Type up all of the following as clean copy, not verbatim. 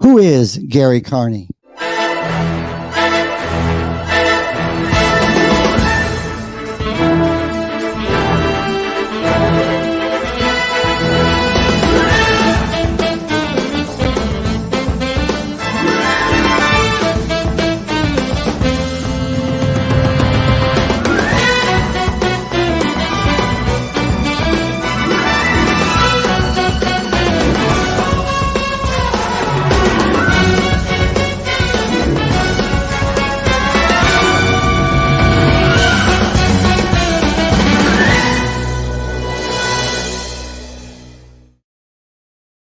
Who is Gary Carney?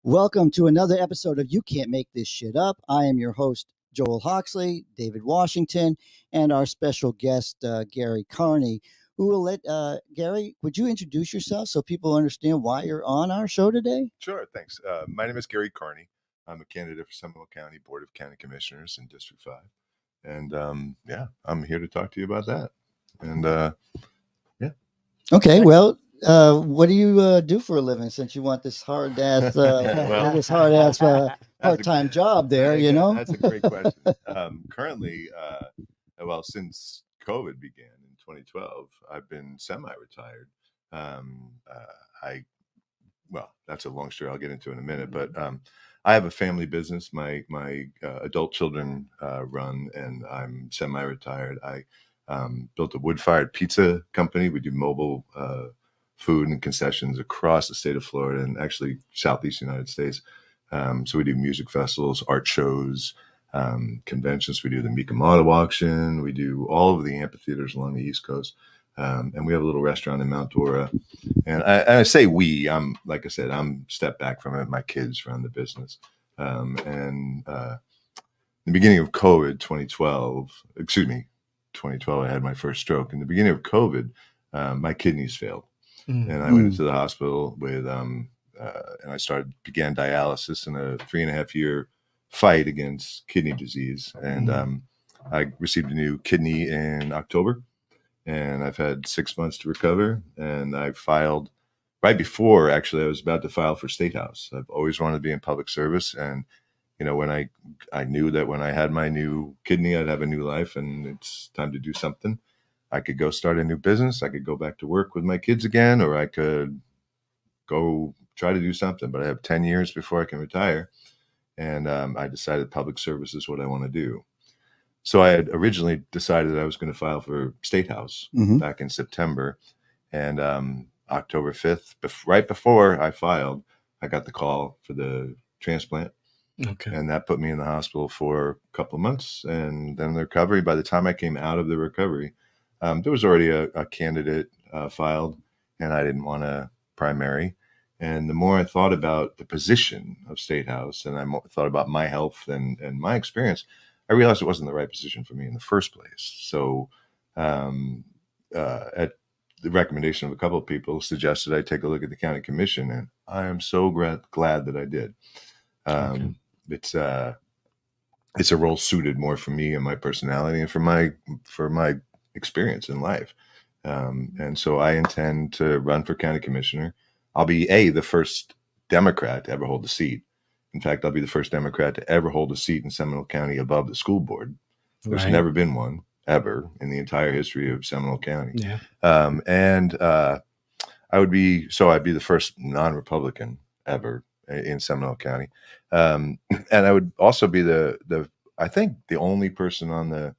Welcome to another episode of You Can't Make This Shit Up. I am your host, Joel Hoxley, David Washington, and our special guest, Gary Carney, who will let, Gary, would you introduce yourself so people understand why you're on our show today? Sure, thanks. My name is Gary Carney. I'm a candidate for Seminole County Board of County Commissioners in District 5. And I'm here to talk to you about that. And Okay, well, what do you do for a living since you want this hard-ass, part-time job there, you know? That's a great question. Currently, since COVID began in 2012, I've been semi-retired. That's a long story I'll get into in a minute, but I have a family business my adult children run, and I'm semi-retired. I built a wood-fired pizza company. We do mobile food and concessions across the state of Florida and actually Southeast United States. So we do music festivals, art shows, conventions. We do the Mika Auto Auction. We do all of the amphitheaters along the East Coast. And we have a little restaurant in Mount Dora. And I say we, like I said, I'm stepped back from it. My kids run the business. In the beginning of COVID, 2012, I had my first stroke. In the beginning of COVID, my kidneys failed. And I went into the hospital with, and I began dialysis in a 3.5-year fight against kidney disease. And I received a new kidney in October, and I've had 6 months to recover. And I filed right before, actually, I was about to file for State House. I've always wanted to be in public service. And, you know, when I knew that when I had my new kidney, I'd have a new life and it's time to do something. I could go start a new business. I could go back to work with my kids again, or I could go try to do something. But I have 10 years before I can retire. And I decided public service is what I want to do. So I had originally decided that I was going to file for State House back in September. And October 5th, right before I filed, I got the call for the transplant. Okay. And that put me in the hospital for a couple of months. And then the recovery, by the time I came out of the recovery, there was already a candidate filed, and I didn't want a primary. And the more I thought about the position of State House, and I thought about my health and my experience, I realized it wasn't the right position for me in the first place. So at the recommendation of a couple of people, suggested I take a look at the county commission, and I am so glad that I did. It's a role suited more for me and my personality and for my experience in life. And so I intend to run for county commissioner. I'll be the first Democrat to ever hold a seat. In fact, I'll be the first Democrat to ever hold a seat in Seminole County above the school board. There's never been one ever in the entire history of Seminole County. Yeah. I'd be the first non-Republican ever in Seminole County. And I would also be I think the only person on the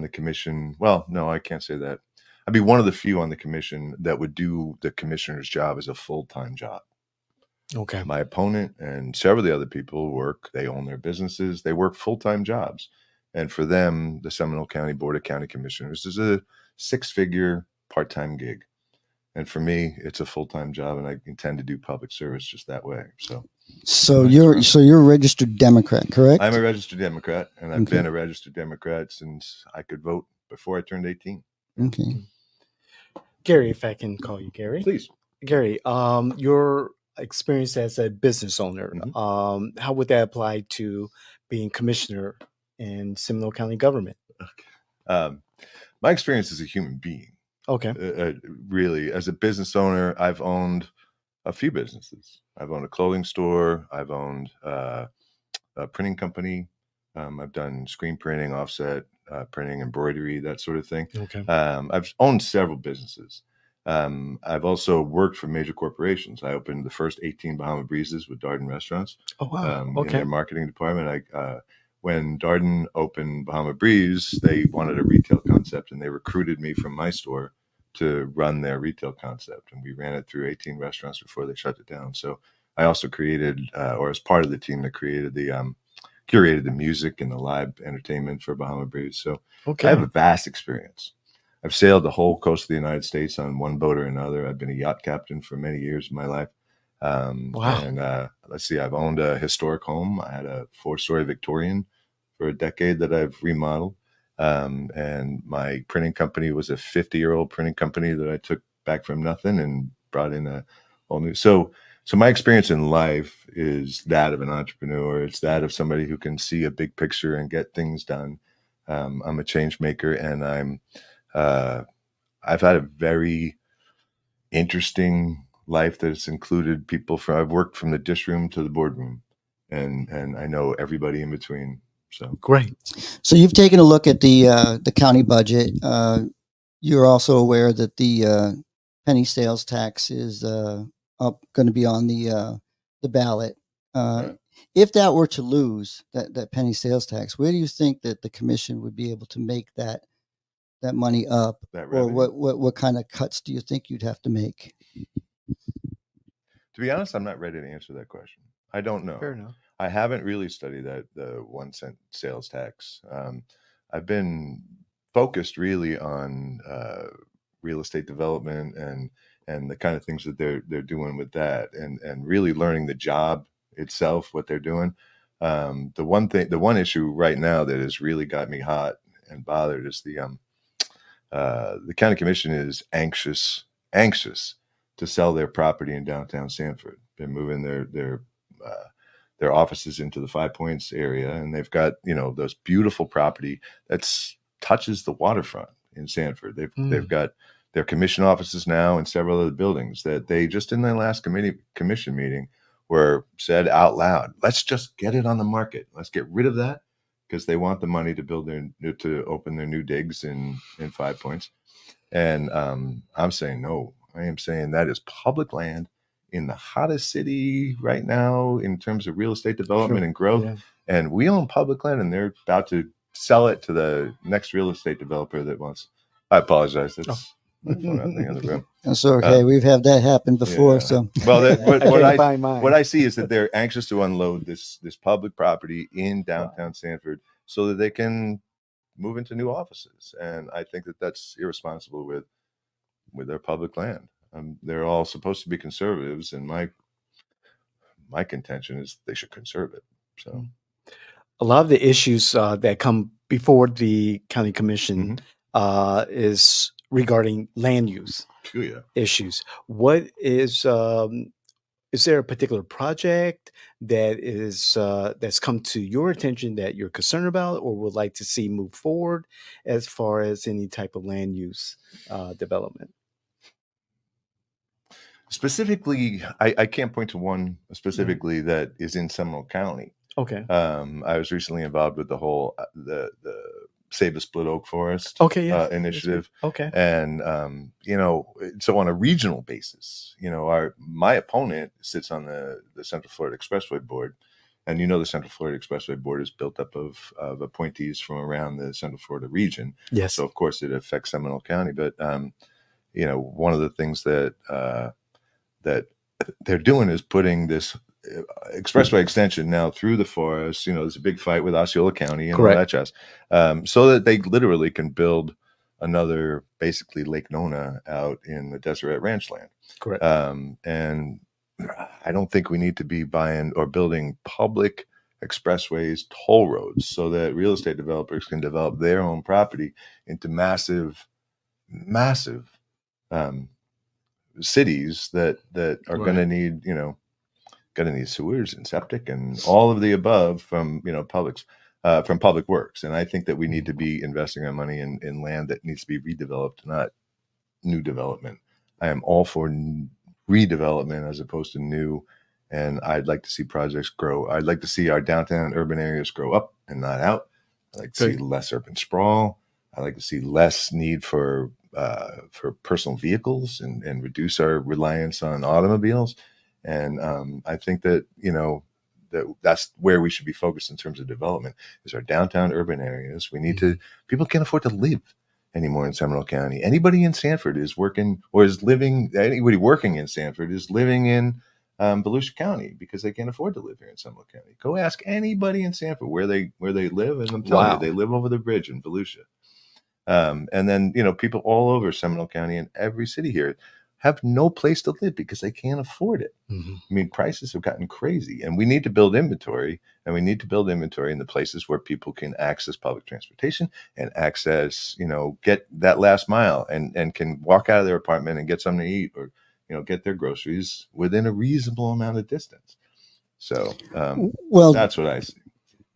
commission. Well, no, I can't say that. I'd be one of the few on the commission that would do the commissioner's job as a full-time job. Okay. My opponent and several of the other people they own their businesses, they work full-time jobs. And for them, the Seminole County Board of County Commissioners is a 6-figure part-time gig. And for me, it's a full-time job, and I intend to do public service just that way. So you're a registered Democrat, correct? I'm a registered Democrat, and I've been a registered Democrat since I could vote before I turned 18. Okay. Gary, if I can call you Gary. Please. Gary, your experience as a business owner, how would that apply to being commissioner in Seminole County government? My experience as a human being. Okay. Really, as a business owner, I've owned a few businesses. I've owned a clothing store. I've owned a printing company. I've done screen printing, offset printing, embroidery, that sort of thing. Okay. I've owned several businesses. I've also worked for major corporations. I opened the first 18 Bahama Breezes with Darden Restaurants. Oh, wow. In Okay. their marketing department. When Darden opened Bahama Breeze, they wanted a retail concept, and they recruited me from my store to run their retail concept. And we ran it through 18 restaurants before they shut it down. So I also created, or as part of the team that created curated the music and the live entertainment for Bahama Breeze. So Okay. I have a vast experience. I've sailed the whole coast of the United States on one boat or another. I've been a yacht captain for many years of my life. Wow. And let's see, I've owned a historic home. I had a 4-story Victorian for a decade that I've remodeled. And my printing company was a 50-year-old printing company that I took back from nothing and brought in a whole new. So my experience in life is that of an entrepreneur. It's that of somebody who can see a big picture and get things done. I'm a change maker, and I've had a very interesting life that's included people from. I've worked from the dish room to the boardroom, and I know everybody in between. So Great. So you've taken a look at the county budget. You're also aware that the penny sales tax is going to be on the ballot. Right. If that were to lose that penny sales tax, where do you think that the commission would be able to make that money up, that or revenue. what kind of cuts do you think you'd have to make? To be honest, I'm not ready to answer that question. I don't know. Fair enough. I haven't really studied the 1 cent sales tax. I've been focused really on real estate development and the kind of things that they're doing with that, and really learning the job itself, what they're doing. The one issue right now that has really got me hot and bothered is the county commission is anxious to sell their property in downtown Sanford. They're moving their offices into the Five Points area, and they've got those beautiful property that's touches the waterfront in Sanford. They've got their commission offices now and several other buildings that they just in their last commission meeting were said out loud, let's just get it on the market. Let's get rid of that, because they want the money to open their new digs in Five Points. And I'm saying no. I am saying that is public land in the hottest city right now in terms of real estate development and growth. Yeah. And we own public land, and they're about to sell it to the next real estate developer that wants. I apologize. That's my phone happening in the room. That's okay. We've had that happen before. Yeah. So Well, what I see is that they're anxious to unload this public property in downtown Sanford so that they can move into new offices. And I think that that's irresponsible with their public land. They're all supposed to be conservatives, and my contention is they should conserve it. So a lot of the issues that come before the county commission is regarding land use issues. What is there a particular project that is that's come to your attention that you're concerned about or would like to see move forward as far as any type of land use development? Specifically, I can't point to one specifically that is in Seminole County. Okay. I was recently involved with the whole the Save a Split Oak Forest initiative. Okay. And so on a regional basis, my opponent sits on the Central Florida Expressway Board, and the Central Florida Expressway Board is built up of appointees from around the Central Florida region. Yes. So of course it affects Seminole County, but one of the things that they're doing is putting this expressway extension now through the forest. There's a big fight with Osceola County and Correct. all that jazz, so that they literally can build another, basically Lake Nona out in the Deseret Ranch land. Correct. And I don't think we need to be buying or building public expressways, toll roads, so that real estate developers can develop their own property into massive cities that are going to need, going to need sewers and septic and all of the above from public works. And I think that we need to be investing our money in land that needs to be redeveloped, not new development. I am all for redevelopment as opposed to new And I'd like to see projects grow. I'd like to see our downtown urban areas grow up and not out. I'd like to see less urban sprawl. I'd like to see less need for personal vehicles and reduce our reliance on automobiles. And I think that, that's where we should be focused in terms of development, is our downtown urban areas. We need to, people can't afford to live anymore in Seminole County. Anybody in Sanford is working or is living, anybody working in Sanford is living in Volusia County because they can't afford to live here in Seminole County. Go ask anybody in Sanford where they live, and I'm telling you, they live over the bridge in Volusia. And then, people all over Seminole County and every city here have no place to live because they can't afford it. I mean, prices have gotten crazy, and we need to build inventory, and we need to build inventory in the places where people can access public transportation and access, get that last mile and can walk out of their apartment and get something to eat, or, get their groceries within a reasonable amount of distance. So, that's what I see.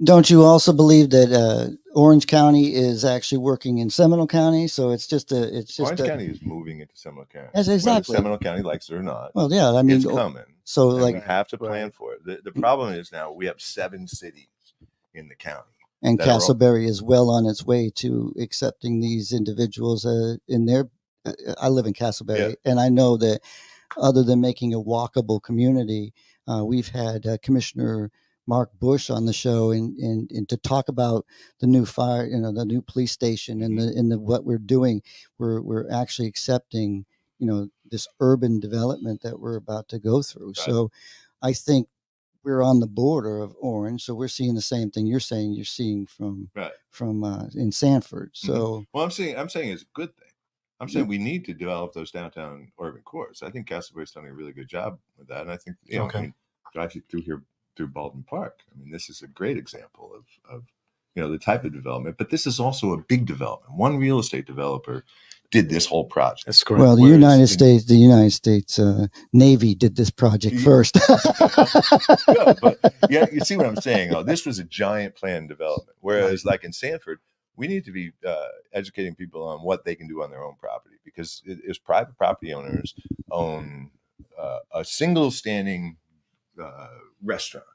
Don't you also believe that Orange County is actually working in Seminole County? So it's just Orange County is moving into Seminole County. Yes, exactly. Whether Seminole County likes it or not. Well, yeah, I mean, it's coming. So we have to plan for it. The problem is now we have 7 cities in the county. And Castleberry is well on its way to accepting these individuals in their. I live in Castleberry, and I know that other than making a walkable community, we've had Commissioner Mark Bush on the show and to talk about the new fire, the new police station and the what we're doing. We're actually accepting, this urban development that we're about to go through. Right. So I think we're on the border of Orange. So we're seeing the same thing you're seeing from in Sanford. So well, I'm saying it's a good thing. I'm saying we need to develop those downtown urban cores. I think Castleberry's done a really good job with that. And I think, drive you through here, through Baldwin Park. I mean, this is a great example of the type of development, but this is also a big development. One real estate developer did this whole project. That's correct. Well, the United States Navy did this project first. But you see what I'm saying? This was a giant planned development. Whereas like in Sanford, we need to be educating people on what they can do on their own property, because as private property owners own a single standing restaurant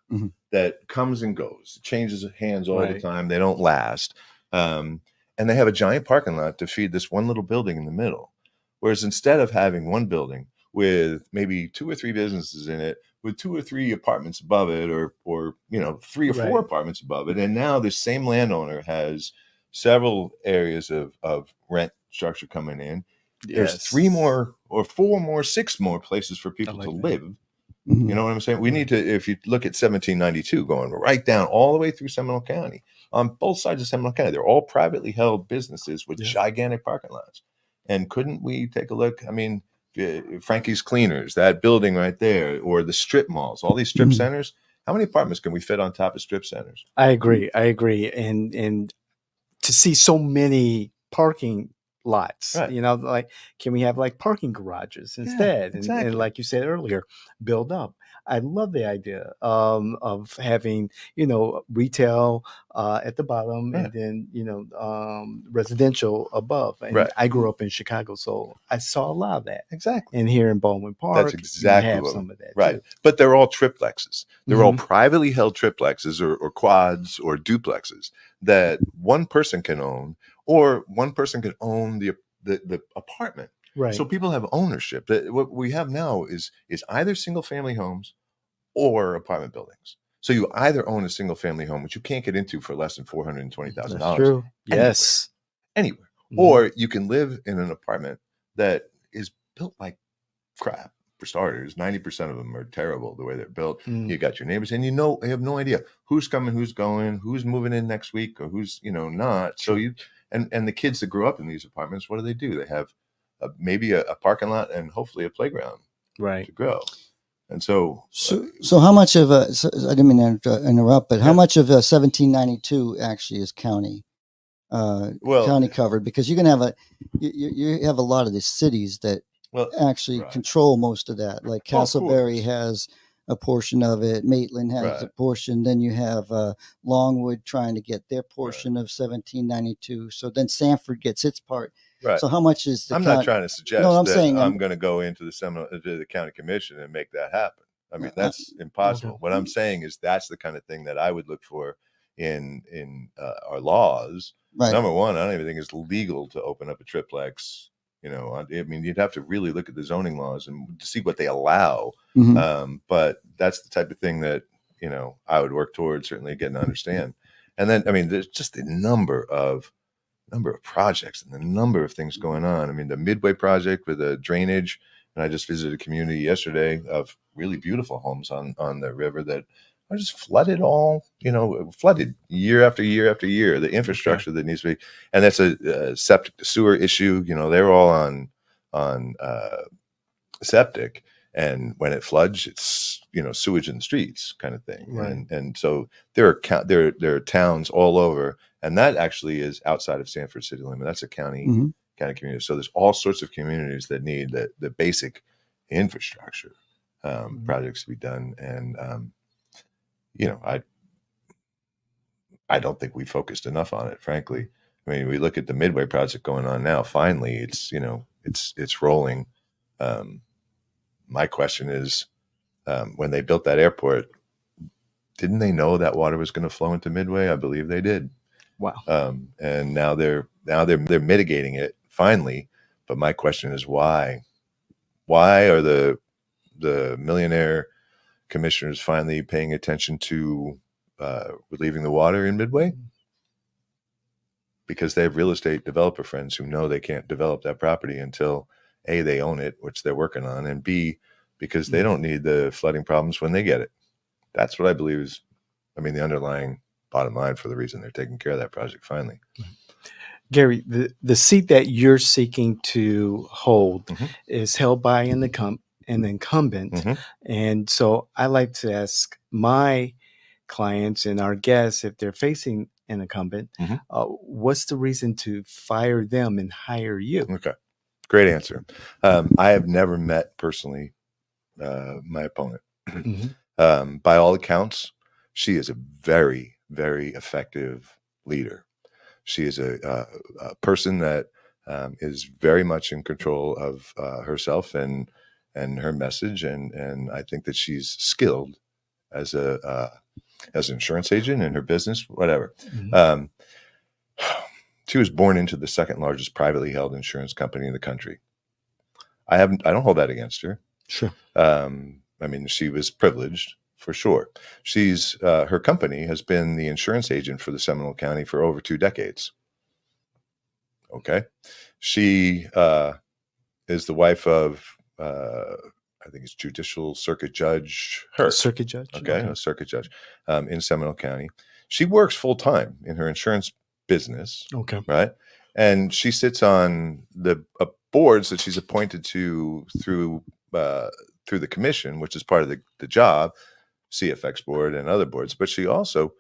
that comes and goes, changes hands all the time. They don't last. And they have a giant parking lot to feed this one little building in the middle. Whereas instead of having one building with maybe 2 or 3 businesses in it, with 2 or 3 apartments above it, or 3 or 4 apartments above it, and now this same landowner has several areas of rent structure coming in. There's 3 more or 4 more, 6 more places for people to live. You know what I'm saying? We need to, if you look at 1792 going right down all the way through Seminole County, on both sides of Seminole County, they're all privately held businesses with gigantic parking lots. And couldn't we take a look? I mean, Frankie's Cleaners, that building right there, or the strip malls, all these strip centers, how many apartments can we fit on top of strip centers? I agree. And to see so many parking lots, like, can we have like parking garages instead? And like you said earlier, build up. I love the idea of having, retail at the bottom and then, residential above. And I grew up in Chicago, so I saw a lot of that. Exactly. And here in Baldwin Park, that's exactly have some of that. Right. Too. But they're all triplexes. They're all privately held triplexes or quads or duplexes that one person can own, or one person can own the apartment. Right. So people have ownership. What we have now is either single family homes or apartment buildings. So you either own a single family home, which you can't get into for less than $420,000. That's true. Yes. Anywhere. Or you can live in an apartment that is built like crap. For starters, 90% of them are terrible the way they're built. You got your neighbors, and you have no idea who's coming, who's going, who's moving in next week, or who's not. So and the kids that grew up in these apartments, what do? They have maybe a parking lot and hopefully a playground to grow. And so how much of I didn't mean to interrupt, but how much of 1792 actually is county? County covered, because you're going to you have a lot of these cities that actually control most of that. Like Castleberry has a portion of it. Maitland has a portion. Then you have Longwood trying to get their portion of 1792. So then Sanford gets its part. Right. So how much is the I'm not trying to suggest that I'm going to go into the county commission and make that happen. I mean, that's impossible. What I'm saying is that's the kind of thing that I would look for in our laws. Right. Number one, I don't even think it's legal to open up a triplex. You know, I mean, you'd have to really look at the zoning laws and to see what they allow. But that's the type of thing that, you know, I would work towards certainly getting to understand. And then, I mean, there's just a number of projects and the number of things going on. I mean, the Midway project with the drainage, and I just visited a community yesterday of really beautiful homes on the river that are just flooded flooded year after year after year. The infrastructure that needs to be, and that's a septic to sewer issue. You know, they're all on septic, and when it floods, it's, you know, sewage in the streets kind of thing. Right. And so there are towns all over, and that actually is outside of Sanford city limit. That's a county community. So there's all sorts of communities that need the basic infrastructure projects to be done. And you know, I don't think we focused enough on it, frankly. I mean, we look at the Midway project going on now. Finally, it's, you know, it's rolling. My question is, when they built that airport, didn't they know that water was going to flow into Midway? I believe they did. Wow. And now they're mitigating it finally. But my question is why? Why are the millionaire commissioners finally paying attention to relieving the water in Midway? Because they have real estate developer friends who know they can't develop that property until A, they own it, which they're working on, and B, because they don't need the flooding problems when they get it. That's what I believe is, I mean, the underlying bottom line for the reason they're taking care of that project finally. Gary, the seat that you're seeking to hold is held by an incumbent. And so I like to ask my clients and our guests, if they're facing an incumbent, what's the reason to fire them and hire you? Okay. Great answer. I have never met personally my opponent. By all accounts, she is a very, very effective leader. She is a person that is very much in control of herself and her message, and I think that she's skilled as an insurance agent in her business, whatever. She was born into the second largest privately held insurance company in the country. I don't hold that against her. Sure. I mean, she was privileged for sure. She's her company has been the insurance agent for the Seminole County for over 2 decades. Okay. She is the wife of I think it's Judicial Circuit Judge Hurt. Circuit Judge. Okay. A circuit judge in Seminole County. She works full time in her insurance business. Okay. Right. And she sits on the boards that she's appointed to through the commission, which is part of the job, CFX board and other boards. But she also,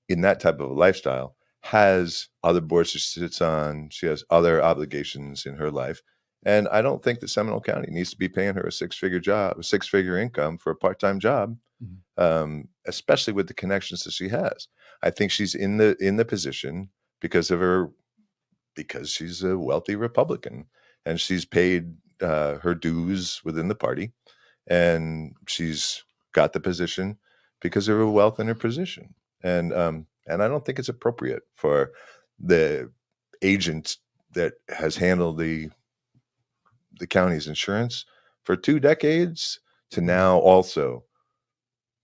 in that type of a lifestyle, has other boards she sits on. She has other obligations in her life. And I don't think that Seminole County needs to be paying her a 6-figure income for a part-time job, especially with the connections that she has. I think she's in the position because she's a wealthy Republican, and she's paid her dues within the party, and she's got the position because of her wealth and her position. And I don't think it's appropriate for the agent that has handled the county's insurance for 2 decades to now also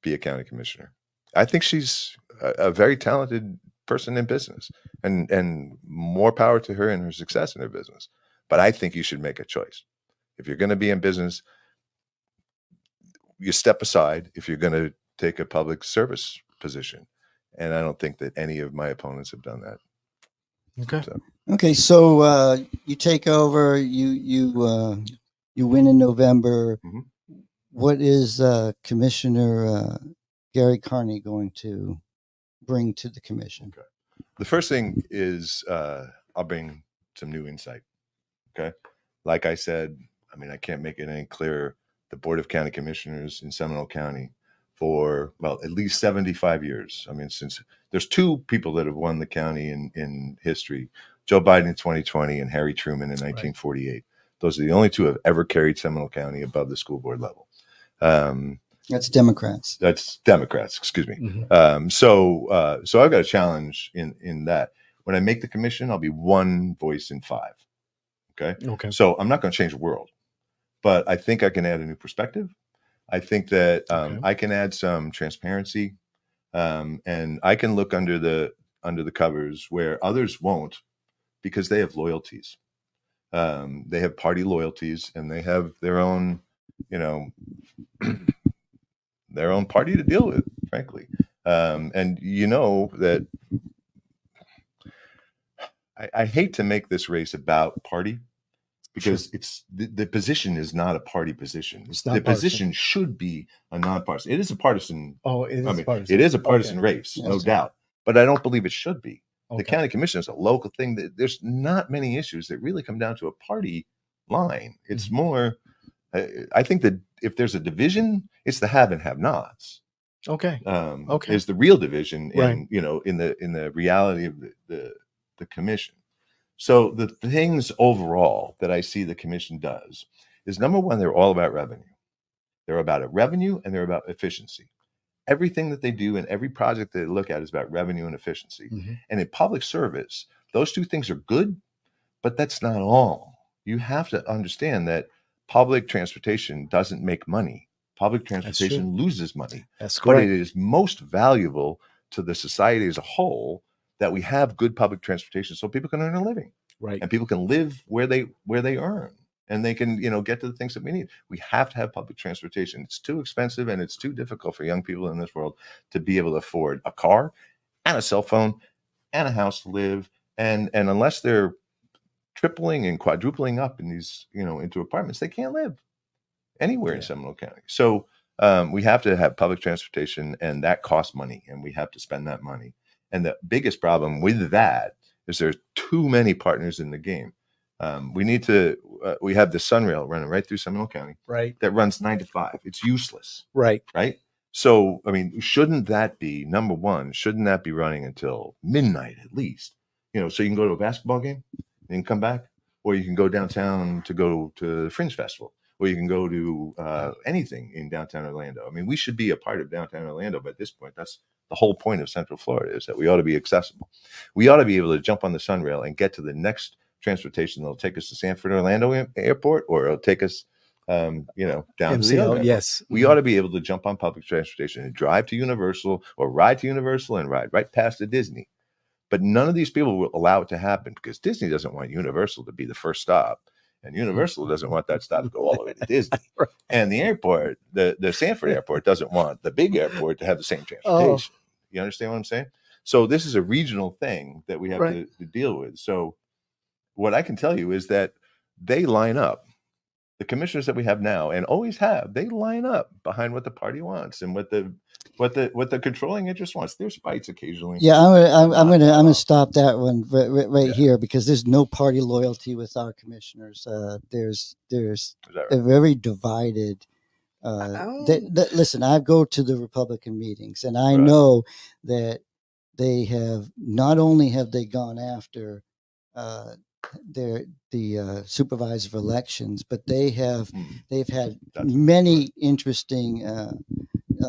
be a county commissioner. I think she's a very talented person in business, and more power to her and her success in her business. But I think you should make a choice. If you're going to be in business, you step aside if you're going to take a public service position. And I don't think that any of my opponents have done that. Okay. So you take over, you win in November. What is Commissioner Gary Carney going to bring to the commission? Okay. The first thing is I'll bring some new insight. Okay. Like I said, I mean, I can't make it any clearer. The Board of County Commissioners in Seminole County for, well, at least 75 years. I mean, since there's 2 people that have won the county in history, Joe Biden in 2020 and Harry Truman in 1948. Right. Those are the only 2 who have ever carried Seminole County above the school board level. That's Democrats. That's Democrats, excuse me. Mm-hmm. So I've got a challenge in that. When I make the commission, I'll be one voice in five. Okay. So I'm not going to change the world, but I think I can add a new perspective. I think that I can add some transparency, and I can look under the covers where others won't, because they have loyalties. They have party loyalties, and they have their own, their own party to deal with, frankly. And that I hate to make this race about party, because it's the position is not a party position. The position should be a nonpartisan. It is a partisan. Oh, it is partisan. It is a partisan race, no doubt. But I don't believe it should be. The Okay. county commission is a local thing. That there's not many issues that really come down to a party line. It's more. I think that if there's a division, it's the have and have-nots. Okay. Is the real division Right. in the reality of the commission. So the things overall that I see the commission does is, number one, they're all about revenue. They're about revenue, and they're about efficiency. Everything that they do and every project they look at is about revenue and efficiency. Mm-hmm. And in public service, those two things are good, but that's not all. You have to understand that public transportation doesn't make money. Public transportation loses money. That's correct. But it is most valuable to the society as a whole that we have good public transportation, so people can earn a living. Right. And people can live where they earn, and they can, get to the things that we need. We have to have public transportation. It's too expensive, and it's too difficult for young people in this world to be able to afford a car and a cell phone and a house to live. And unless they're tripling and quadrupling up in these, into apartments, they can't live anywhere in Seminole County. So we have to have public transportation, and that costs money, and we have to spend that money. And the biggest problem with that is there's too many partners in the game. We need to. We have the Sunrail running right through Seminole County. Right. That runs 9 to 5. It's useless. Right. Right. So shouldn't that be number one? Shouldn't that be running until midnight at least? So you can go to a basketball game and come back, or you can go downtown to go to the Fringe Festival, or you can go to anything in downtown Orlando. We should be a part of downtown Orlando, but at this point, that's the whole point of Central Florida, is that we ought to be accessible. We ought to be able to jump on the Sunrail and get to the next transportation that'll take us to Sanford Orlando Airport, or it'll take us, down to the other. Yes. We ought to be able to jump on public transportation and drive to Universal, or ride to Universal and ride right past the Disney. But none of these people will allow it to happen, because Disney doesn't want Universal to be the first stop, and Universal doesn't want that stop to go all the way to Disney. And the airport, the Sanford Airport, doesn't want the big airport to have the same transportation. You understand what I'm saying? So this is a regional thing that we have to deal with. So what I can tell you is that they line up. The commissioners that we have now, and always have, they line up behind what the party wants and what the controlling interest wants. There's fights occasionally. Yeah, I'm gonna stop that one right here, because there's no party loyalty with our commissioners. There's right? a very divided. Listen, I go to the Republican meetings, and I know that they have not only have they gone after the supervisor of elections, but they've had many interesting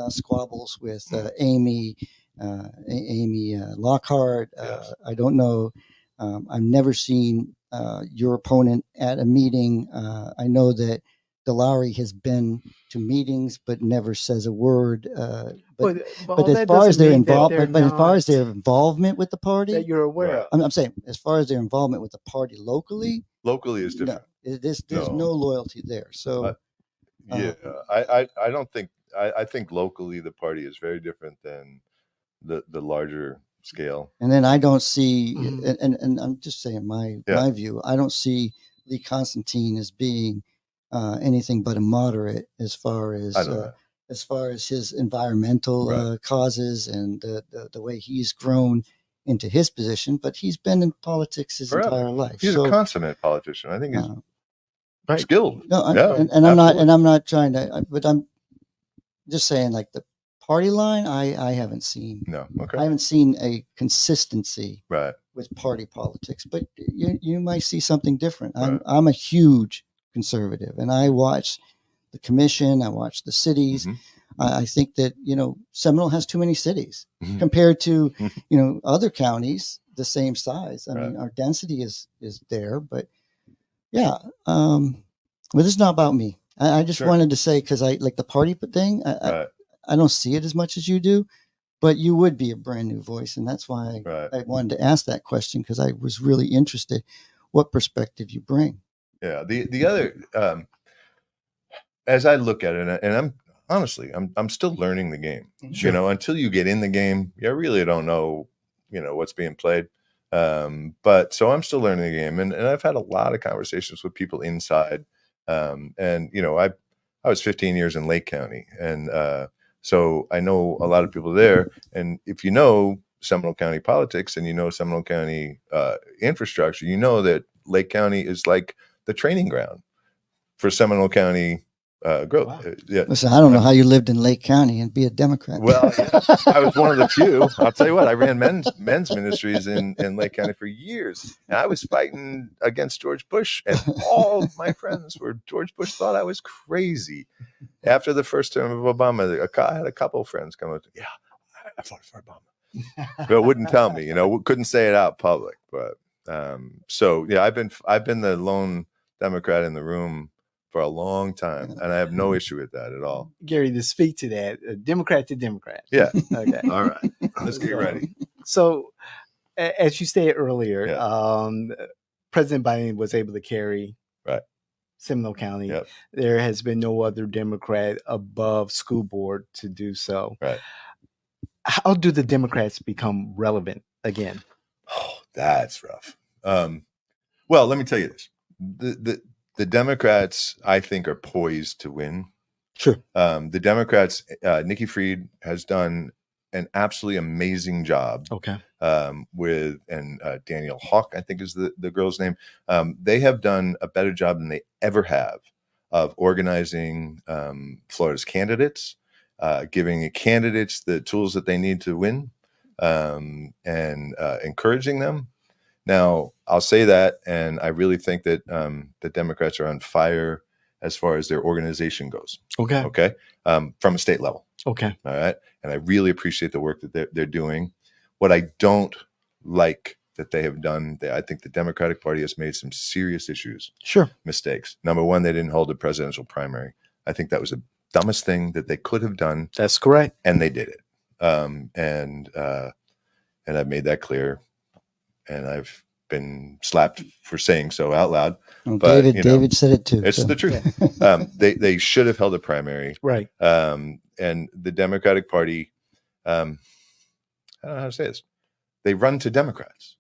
squabbles with Amy Lockhart. I don't know. I've never seen your opponent at a meeting. I know that DeLowry has been to meetings but never says a word. But as far as their involvement with the party, that you're aware of. I'm saying, as far as their involvement with the party locally is different. No, there's no loyalty there. So I don't think. I think locally the party is very different than the larger scale. And then I don't see, and I'm just saying my view. I don't see Lee Constantine as being anything but a moderate as far as his environmental causes and the way he's grown into his position. But he's been in politics his entire life. He's a consummate politician. I think he's skilled. No, I'm not trying to, but I'm just saying, like, the party line, I haven't seen. No, okay. I haven't seen a consistency with party politics, but you might see something different. I'm a huge conservative, and I watch the commission, I watch the cities, I think that, Seminole has too many cities compared to, other counties the same size. I mean, our density is there, but yeah. But it's not about me. I just wanted to say, because I like the party thing. I don't see it as much as you do, but you would be a brand new voice. And that's why I wanted to ask that question, because I was really interested what perspective you bring. Yeah. The other, as I look at it, and I'm still learning the game. Sure. Until you get in the game, you really don't know, what's being played. But so I'm still learning the game, and I've had a lot of conversations with people inside. And I was 15 years in Lake County, and so I know a lot of people there. And if you know Seminole County politics and Seminole County infrastructure, you know that Lake County is like the training ground for Seminole County growth. Wow. Yeah. Listen, I don't know how you lived in Lake County and be a Democrat. Well, yeah, I was one of the few. I'll tell you what, I ran men's ministries in Lake County for years. And I was fighting against George Bush, and all my friends were George Bush thought I was crazy. After the first term of Obama, I had a couple of friends come up, yeah, I voted for Obama. But wouldn't tell me, couldn't say it out public. But so yeah, I've been the lone Democrat in the room for a long time, and I have no issue with that at all. Gary, to speak to that, Democrat to Democrat. Yeah. Okay. All right. Let's get ready. So, as you stated earlier, President Biden was able to carry Seminole County. Yep. There has been no other Democrat above school board to do so. Right. How do the Democrats become relevant again? Oh, that's rough. Well, let me tell you this. The Democrats, I think, are poised to win. Sure. The Democrats, Nikki Fried has done an absolutely amazing job. Okay. With Danielle Hawk, I think is the girl's name. They have done a better job than they ever have of organizing Florida's candidates, giving candidates the tools that they need to win, and encouraging them. Now, I'll say that, and I really think that the Democrats are on fire as far as their organization goes. Okay. Okay. From a state level. Okay. All right. And I really appreciate the work that they're doing. What I don't like that they have done, I think the Democratic Party has made some serious mistakes. Number one, they didn't hold a presidential primary. I think that was the dumbest thing that they could have done. That's correct. And they did it. And I've made that clear. And I've been slapped for saying so out loud. Well, but David said it too. It's the truth. They should have held a primary. Right. And the Democratic Party, I don't know how to say this. They run to Democrats.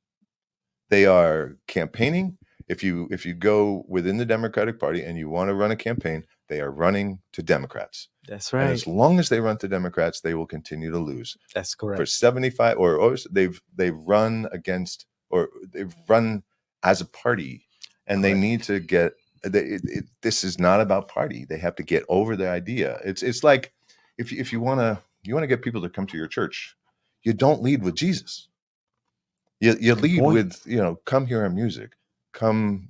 They are campaigning. If you go within the Democratic Party and you want to run a campaign, they are running to Democrats. That's right. And as long as they run to Democrats, they will continue to lose. That's correct. For 75 or they've run against, or they've run as a party, and they need to get. This is not about party. They have to get over the idea. It's like if you want to get people to come to your church, you don't lead with Jesus. You lead with come hear our music, come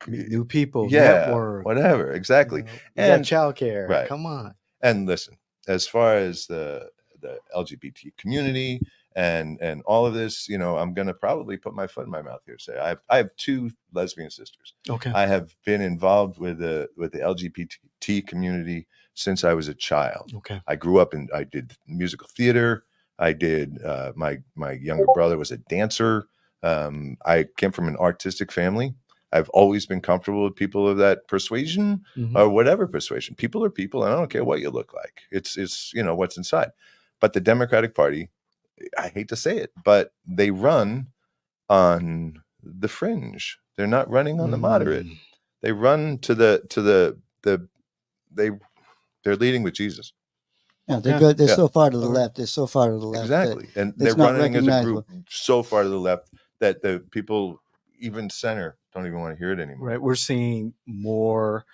meet new people, yeah, network, whatever, exactly. And childcare, right? Come on. And listen, as far as the LGBT community and all of this, I'm going to probably put my foot in my mouth here. Say I have two lesbian sisters. Okay. I have been involved with the LGBT community since I was a child. Okay. I grew up I did musical theater. I did, my younger brother was a dancer. I came from an artistic family. I've always been comfortable with people of that persuasion, or whatever persuasion. People are people, and I don't care what you look like. It's what's inside. But the Democratic Party, I hate to say it, but they run on the fringe. They're not running on the moderate. They run they're leading with Jesus. Yeah, they're so far to the left. They're so far to the left. Exactly. And they're running as a group so far to the left that the people, even center, don't even want to hear it anymore. Right. We're seeing more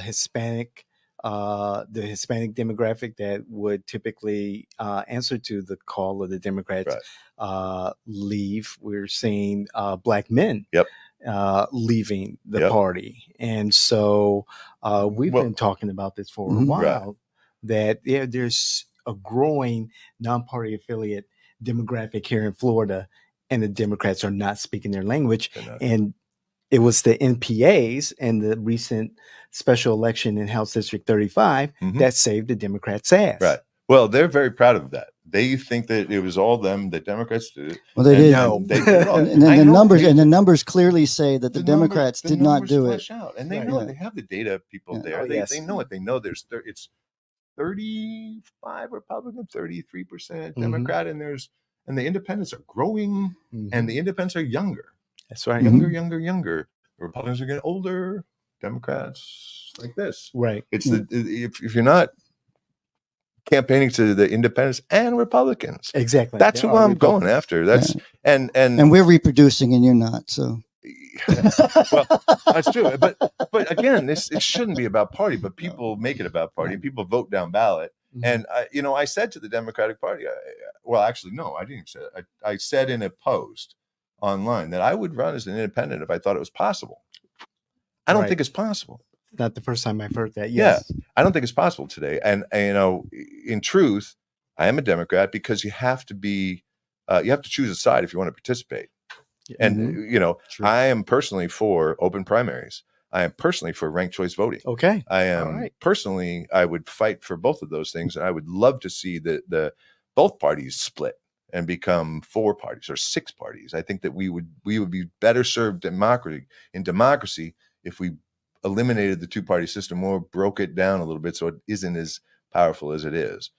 Hispanic, the Hispanic demographic that would typically answer to the call of the Democrats leave. We're seeing Black men leaving the party. And so we've been talking about this for a while. that there's a growing non-party affiliate demographic here in Florida, and the Democrats are not speaking their language. And it was the NPAs and the recent special election in House District 35 that saved the Democrats' ass. Right. Well, they're very proud of that. They think that it was all them. The Democrats did it. Well, they did. No. They did it all. And then the numbers clearly say that the Democrats did not do it. Out. And they know it. They have the data people there. They know it. They know it's 35 Republican, 33% Democrat, and the independents are growing, and the independents are younger. That's right. Younger. The Republicans are getting older. Democrats like this. Right. It's if you're not campaigning to the independents and Republicans, exactly, that's who I'm going after. That's and we're reproducing and you're not. So well, that's true. But again, it shouldn't be about party. But people make it about party. People vote down ballot. And I said to the Democratic Party, actually, no, I didn't say it. I said in a post online that I would run as an independent if I thought it was possible. I don't think it's possible. Not the first time I've heard that. Yes. Yeah, I don't think it's possible today. And in truth, I am a Democrat because you have to choose a side if you want to participate. And True. I am personally for open primaries. I am personally for ranked choice voting. Okay. I am personally. I would fight for both of those things, and I would love to see the both parties split and become 4 parties or 6 parties. I think that we would be better served in democracy if we eliminated the 2-party system or broke it down a little bit so it isn't as powerful as it is.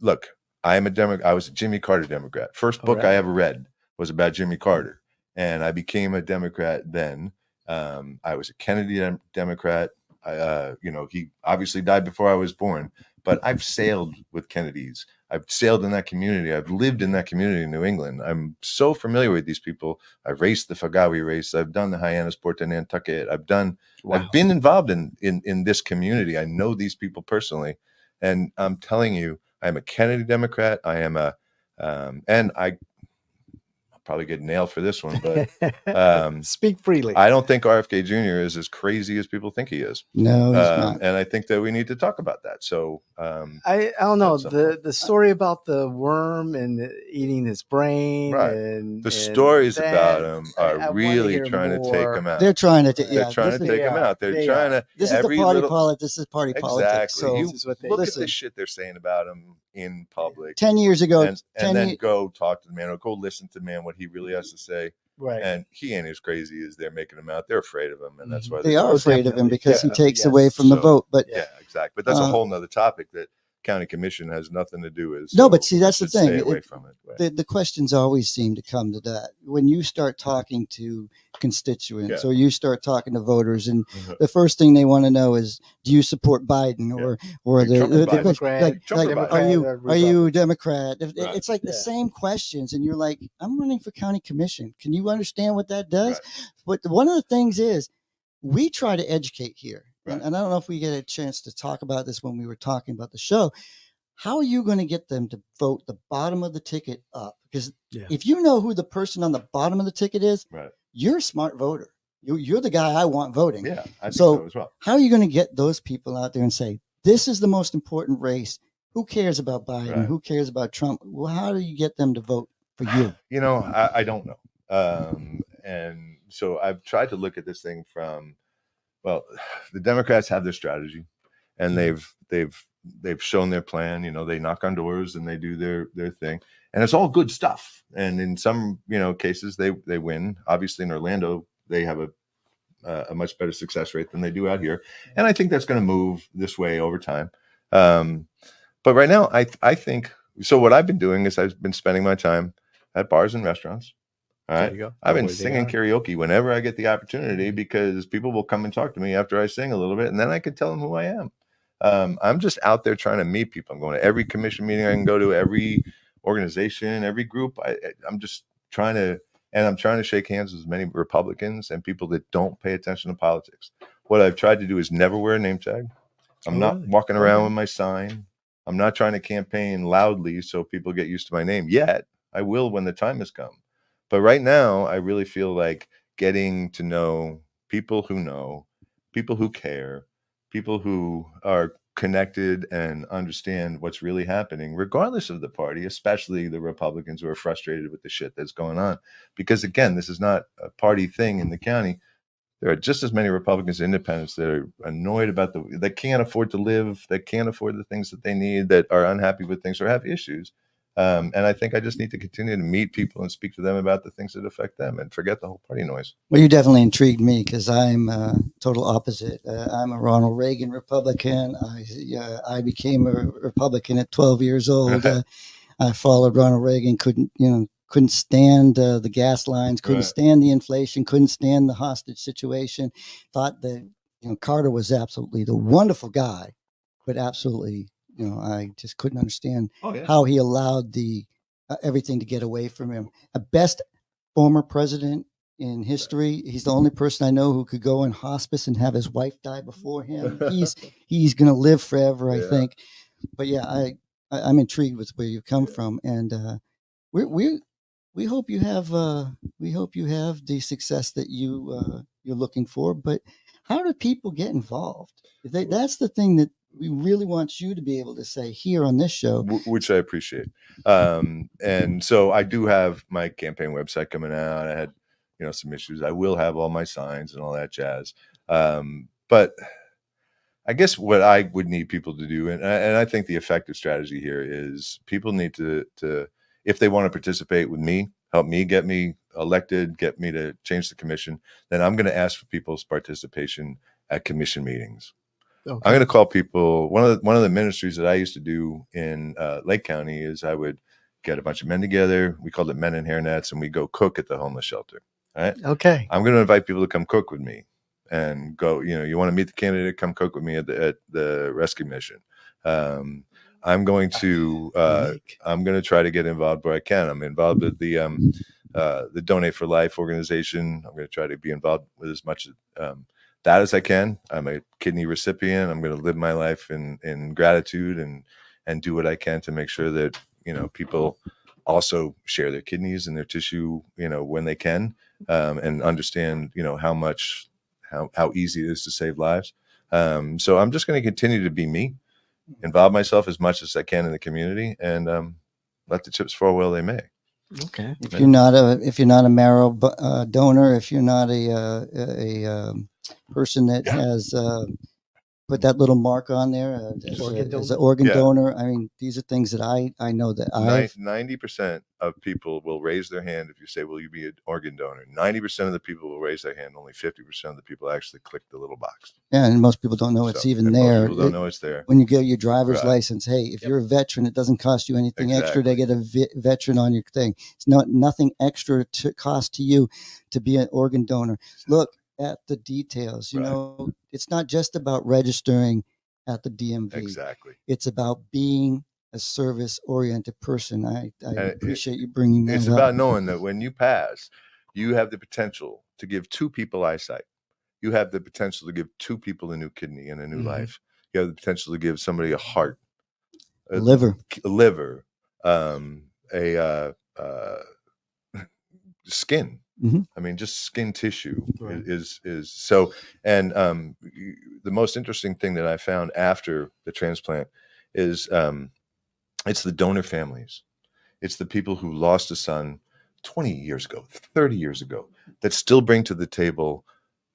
Look, I am a Democrat. I was a Jimmy Carter Democrat. First book I ever read was about Jimmy Carter, and I became a Democrat then. I was a Kennedy Democrat. He obviously died before I was born, but I've sailed with Kennedys. I've sailed in that community. I've lived in that community in New England. I'm so familiar with these people. I've raced the Fagawi race. I've done the Hyannisport to Nantucket. I've been involved in this community. I know these people personally, and I'm telling you, I'm a Kennedy Democrat. I am and I'll probably get nailed for this one, but speak freely. I don't think RFK Jr. is as crazy as people think he is. No, he's not. And I think that we need to talk about that. So I don't know the story about the worm and eating his brain. Right. And the stories about him are really trying to take him out. They're trying to take him out. They're trying to. This is the party politics. This is party politics. So this is what look at the shit they're saying about him in public. 10 years ago, and then go talk to the man or go listen to the man what he really has to say. Right. And he ain't as crazy as they're making him out. They're afraid of him, and that's why they are afraid of him because he takes away from the vote. But yeah, exactly. But that's a whole nother topic that county commission has nothing to do with. No, but see, that's the thing. Stay away from it. Right. The questions always seem to come to that when you start talking to constituents or you start talking to voters, and the first thing they want to know is, do you support Biden or are you a Democrat? It's like the same questions, and you're like, I'm running for county commission. Can you understand what that does? Right. But one of the things is we try to educate here. Right. And I don't know if we get a chance to talk about this when we were talking about the show. How are you going to get them to vote the bottom of the ticket up? Because if you know who the person on the bottom of the ticket is, you're a smart voter. You're the guy I want voting. Yeah, I think so as well. How are you going to get those people out there and say, this is the most important race? Who cares about Biden? Right. Who cares about Trump? Well, how do you get them to vote for you? I don't know. And so I've tried to look at this thing from, well, the Democrats have their strategy, and they've shown their plan. They knock on doors and they do their thing, and it's all good stuff. And in some cases they win. Obviously in Orlando they have a much better success rate than they do out here, and I think that's going to move this way over time. But right now I think so. What I've been doing is I've been spending my time at bars and restaurants. All right. I've been singing karaoke whenever I get the opportunity because people will come and talk to me after I sing a little bit, and then I can tell them who I am. I'm just out there trying to meet people. I'm going to every commission meeting I can go to, every organization, every group. I'm just trying to shake hands with as many Republicans and people that don't pay attention to politics. What I've tried to do is never wear a name tag. I'm not walking around with my sign. I'm not trying to campaign loudly so people get used to my name yet. I will when the time has come. But right now, I really feel like getting to know people who care, people who are connected and understand what's really happening, regardless of the party, especially the Republicans who are frustrated with the shit that's going on. Because again, this is not a party thing in the county. There are just as many Republicans and independents that are annoyed about that can't afford to live, that can't afford the things that they need, that are unhappy with things or have issues. And I think I just need to continue to meet people and speak to them about the things that affect them and forget the whole party noise. Well, you definitely intrigued me because I'm total opposite. I'm a Ronald Reagan Republican. I became a Republican at 12 years old. I followed Ronald Reagan. Couldn't stand the gas lines. Couldn't stand the inflation. Couldn't stand the hostage situation. Thought that Carter was absolutely the wonderful guy, but absolutely I just couldn't understand how he allowed the everything to get away from him. A best former president in history. He's the only person I know who could go in hospice and have his wife die before him. He's going to live forever, I think. But yeah, I'm intrigued with where you come from, and we hope you have the success that you're looking for. But how do people get involved? That's the thing that we really want you to be able to say here on this show, which I appreciate. And so I do have my campaign website coming out. I had some issues. I will have all my signs and all that jazz. But I guess what I would need people to do, and I think the effective strategy here is people need to if they want to participate with me, help me get me elected, get me to change the commission, then I'm going to ask for people's participation at commission meetings. Okay. I'm going to call people. One of the ministries that I used to do in Lake County is I would get a bunch of men together. We called it Men in Hairnets, and we go cook at the homeless shelter. All right. Okay. I'm going to invite people to come cook with me, and go. You want to meet the candidate? Come cook with me at the rescue mission. I'm going to try to get involved where I can. I'm involved with the Donate for Life organization. I'm going to try to be involved with as much that as I can. I'm a kidney recipient. I'm going to live my life in gratitude and do what I can to make sure that people also share their kidneys and their tissue when they can, and understand how easy it is to save lives. So I'm just going to continue to be me, involve myself as much as I can in the community, and let the chips fall where they may. Okay. If you're not a marrow donor, if you're not a person that has put that little mark on there as an organ donor, I mean, these are things that I know that 90% of people will raise their hand if you say, "Will you be an organ donor?" 90% of the people will raise their hand. Only 50% of the people actually click the little box. Yeah, and most people don't know it's even there. Most people don't know it's there. When you get your driver's license, hey, if you're a veteran, it doesn't cost you anything extra to get a veteran on your thing. It's nothing extra to cost to you to be an organ donor. Look at the details. It's not just about registering at the DMV. Exactly. It's about being a service-oriented person. I appreciate you bringing that up. It's about knowing that when you pass, you have the potential to give 2 people eyesight. You have the potential to give 2 people a new kidney and a new life. You have the potential to give somebody a heart, a liver, skin. Mm-hmm. I mean, just skin tissue is so. And the most interesting thing that I found after the transplant is it's the donor families. It's the people who lost a son 20 years ago, 30 years ago, that still bring to the table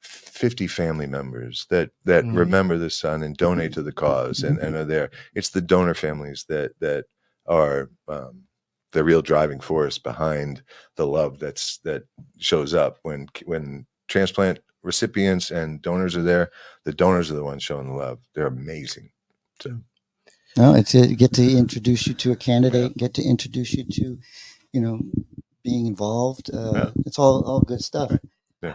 50 family members that remember the son and donate to the cause and are there. It's the donor families that are the real driving force behind the love that shows up when transplant recipients and donors are there. The donors are the ones showing the love. They're amazing. So, no, it's get to introduce you to a candidate, get to introduce you to, being involved. It's all good stuff. Yeah.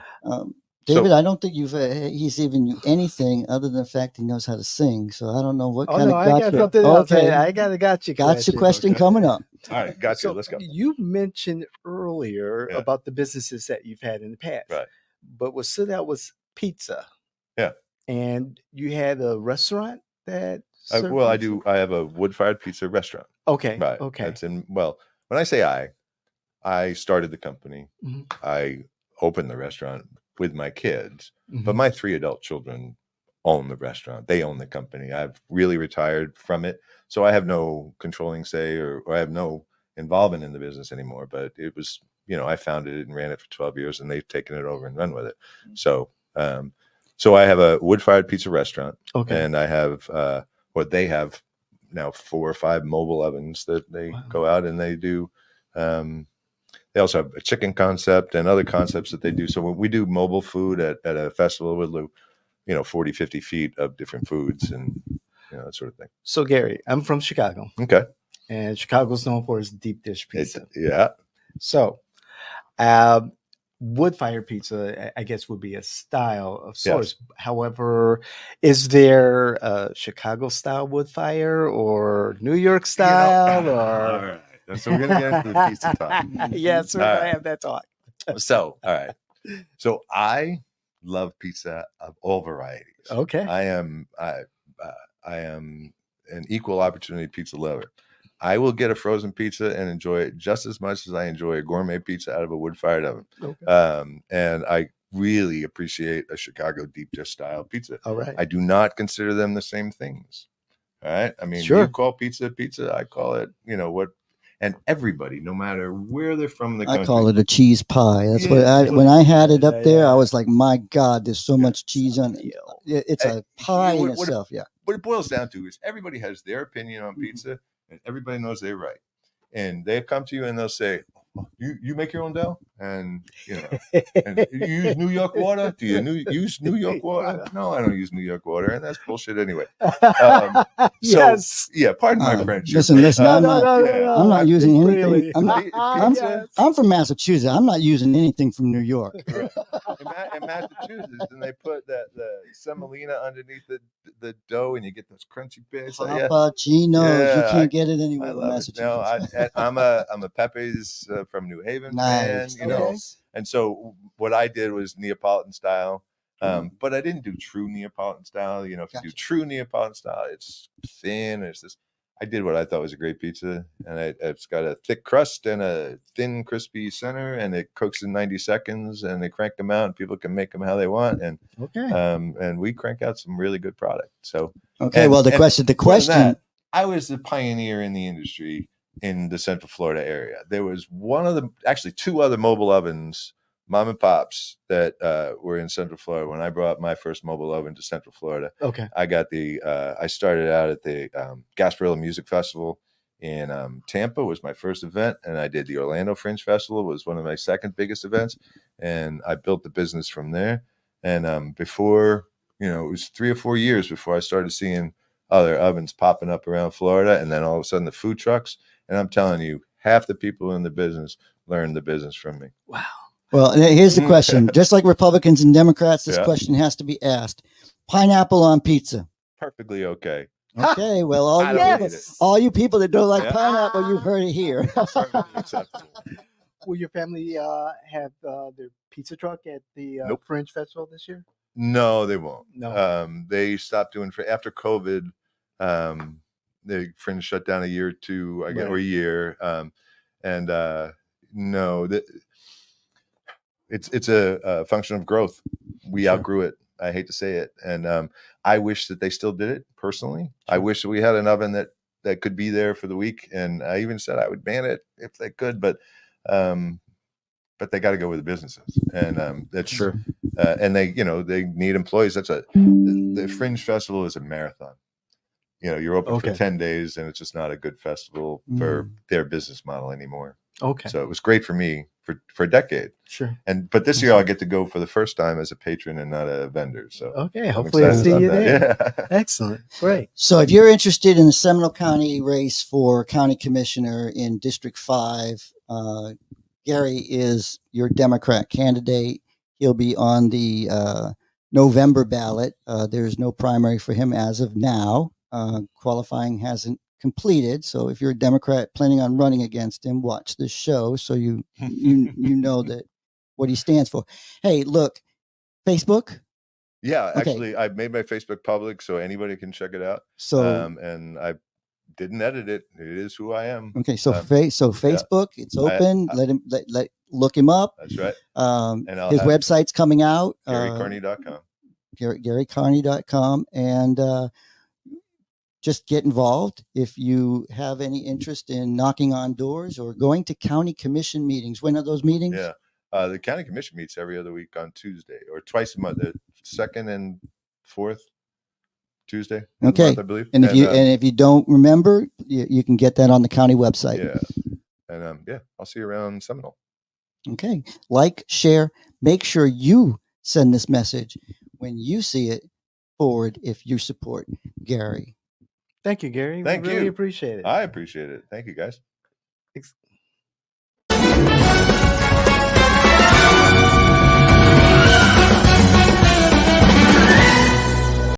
David, I don't think he's given you anything other than the fact he knows how to sing. So I don't know what kind of gotcha. I got something else. I got a gotcha question coming up. All right, gotcha. So let's go. You mentioned earlier about the businesses that you've had in the past. Right. But what stood out was pizza. Yeah. And you had a restaurant that I do. I have a wood-fired pizza restaurant. Okay. Right. Okay. That's when I say I started the company. I opened the restaurant with my kids, but my 3 adult children own the restaurant. They own the company. I've really retired from it, so I have no controlling say, or I have no involvement in the business anymore. But it was, I founded it and ran it for 12 years, and they've taken it over and run with it. So, so I have a wood-fired pizza restaurant, and I have what they have now 4 or 5 mobile ovens that they go out and they do. They also have a chicken concept and other concepts that they do. So when we do mobile food at a festival, we'll do, 40, 50 feet of different foods and that sort of thing. So Gary, I'm from Chicago. Okay. And Chicago's known for its deep dish pizza. Yeah. So wood-fired pizza, I guess, would be a style of sorts. Yes. However, is there a Chicago style wood fire or New York style? All right. So we're gonna get into the pizza talk. Yes, we're gonna have that talk. So, all right. So I love pizza of all varieties. Okay. I am an equal opportunity pizza lover. I will get a frozen pizza and enjoy it just as much as I enjoy a gourmet pizza out of a wood-fired oven. Okay. And I really appreciate a Chicago deep dish style pizza. All right. I do not consider them the same things. All right. I mean, sure. You call pizza pizza. I call it, what. And everybody, no matter where they're from in the country. I call it a cheese pie. That's what when I had it up there, I was like, my God, there's so much cheese on it. It's a pie in itself. What it boils down to is everybody has their opinion on pizza, and everybody knows they're right. And they come to you and they'll say, you make your own dough? And, and you use New York water? Do you use New York water? No, I don't use New York water. And that's bullshit anyway. Yes. Yeah, pardon my French. Listen, I'm not using anything. I'm from Massachusetts. I'm not using anything from New York. Right. In Massachusetts, and they put the semolina underneath the dough, and you get those crunchy bits. Cappuccinos. You can't get it anywhere in Massachusetts. No, I'm a Pepe's from New Haven fan, and so what I did was Neapolitan style, but I didn't do true Neapolitan style. If you do true Neapolitan style, it's thin. It's this. I did what I thought was a great pizza, and it's got a thick crust and a thin, crispy center, and it cooks in 90 seconds, and they crank them out, and people can make them how they want, and and we crank out some really good product. So the question. I was the pioneer in the industry in the Central Florida area. There was actually 2 other mobile ovens, mom and pops, that were in Central Florida when I brought my first mobile oven to Central Florida. Okay. I started out at the Gasparilla Music Festival in Tampa was my first event, and I did the Orlando Fringe Festival, was one of my second biggest events, and I built the business from there. And before, it was 3 or 4 years before I started seeing other ovens popping up around Florida, and then all of a sudden the food trucks. And I'm telling you, half the people in the business learned the business from me. Wow. Well, here's the question. Just like Republicans and Democrats, this question has to be asked. Pineapple on pizza. Perfectly okay. Okay, well, all you people that don't like pineapple, you've heard it here. Will your family have their pizza truck at the Fringe Festival this year? No, they won't. No. They stopped doing after COVID. The Fringe shut down a year or 2, I guess, or a year. No, it's a function of growth. We outgrew it. I hate to say it, and I wish that they still did it personally. I wish that we had an oven that could be there for the week, and I even said I would ban it if they could, but they got to go with the businesses, and that's sure. And they need employees. The Fringe Festival is a marathon. You're open for 10 days, and it's just not a good festival for their business model anymore. Okay. So it was great for me for a decade. Sure. But this year I get to go for the first time as a patron and not a vendor. So hopefully I'll see you there. Yeah. Excellent. Great. So if you're interested in the Seminole County race for county commissioner in District 5, Gary is your Democrat candidate. He'll be on the November ballot. There's no primary for him as of now. Qualifying hasn't completed. So if you're a Democrat planning on running against him, watch this show so you know that what he stands for. Hey, look, Facebook. Yeah, actually, I made my Facebook public so anybody can check it out. So and I didn't edit it. It is who I am. Okay, so Facebook, it's open. Let look him up. That's right. And his website's coming out. GaryCarney.com. GaryCarney.com, and just get involved. If you have any interest in knocking on doors or going to county commission meetings. When are those meetings? Yeah. The county commission meets every other week on Tuesday, or twice a month, the second and fourth Tuesday of the month, I believe. And if you don't remember, you can get that on the county website. Yeah. And I'll see you around Seminole. Okay. Like, share, make sure you send this message when you see it forward if you support Gary. Thank you, Gary. Thank we really you. appreciate it. I appreciate it. Thank you, guys.